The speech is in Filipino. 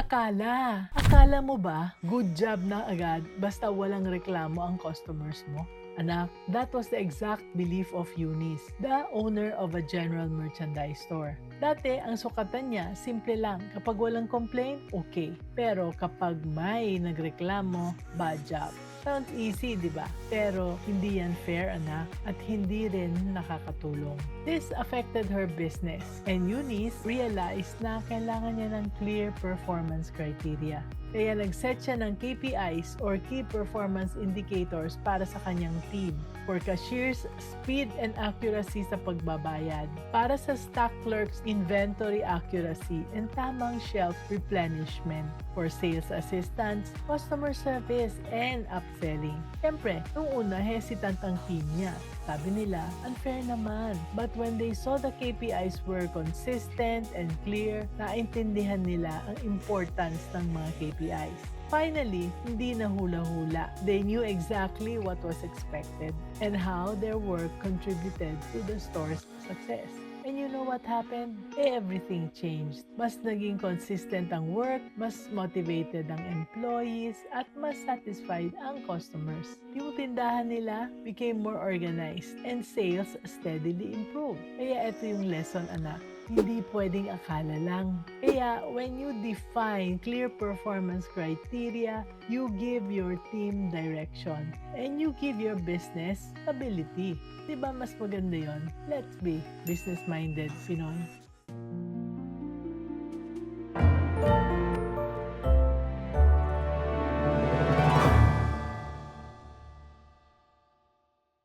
Akala mo ba good job na agad basta walang reklamo ang customers mo? Anak, that was the exact belief of Eunice, the owner of a general merchandise store. Dati, ang sukatan niya, simple lang. Kapag walang complaint, okay. Pero kapag may nagreklamo, bad job. Sounds easy, di ba? Pero hindi yan fair, anak, at hindi rin nakakatulong. This affected her business, and Eunice realized na kailangan niya ng clear performance criteria. Kaya nag-set siya ng KPIs or Key Performance Indicators para sa kanyang team. For cashiers, speed and accuracy sa pagbabayad. Para sa stock clerks, inventory accuracy and tamang shelf replenishment. For sales assistants, customer service and upselling. Siyempre, nung una, hesitant ang team niya. Sabi nila, unfair naman. But when they saw the KPIs were consistent and clear, naintindihan nila ang importance ng mga KPIs. Finally, hindi na hula-hula. They knew exactly what was expected and how their work contributed to the store's success. And you know what happened? Everything changed. Mas naging consistent ang work, mas motivated ang employees, at mas satisfied ang customers. Yung tindahan nila became more organized and sales steadily improved. Kaya ito yung lesson, anak. Hindi pwedeng akala lang. Kaya when you define clear performance criteria, you give your team direction and you give your business stability. Diba mas maganda yon? Let's be business-minded, Pinoy.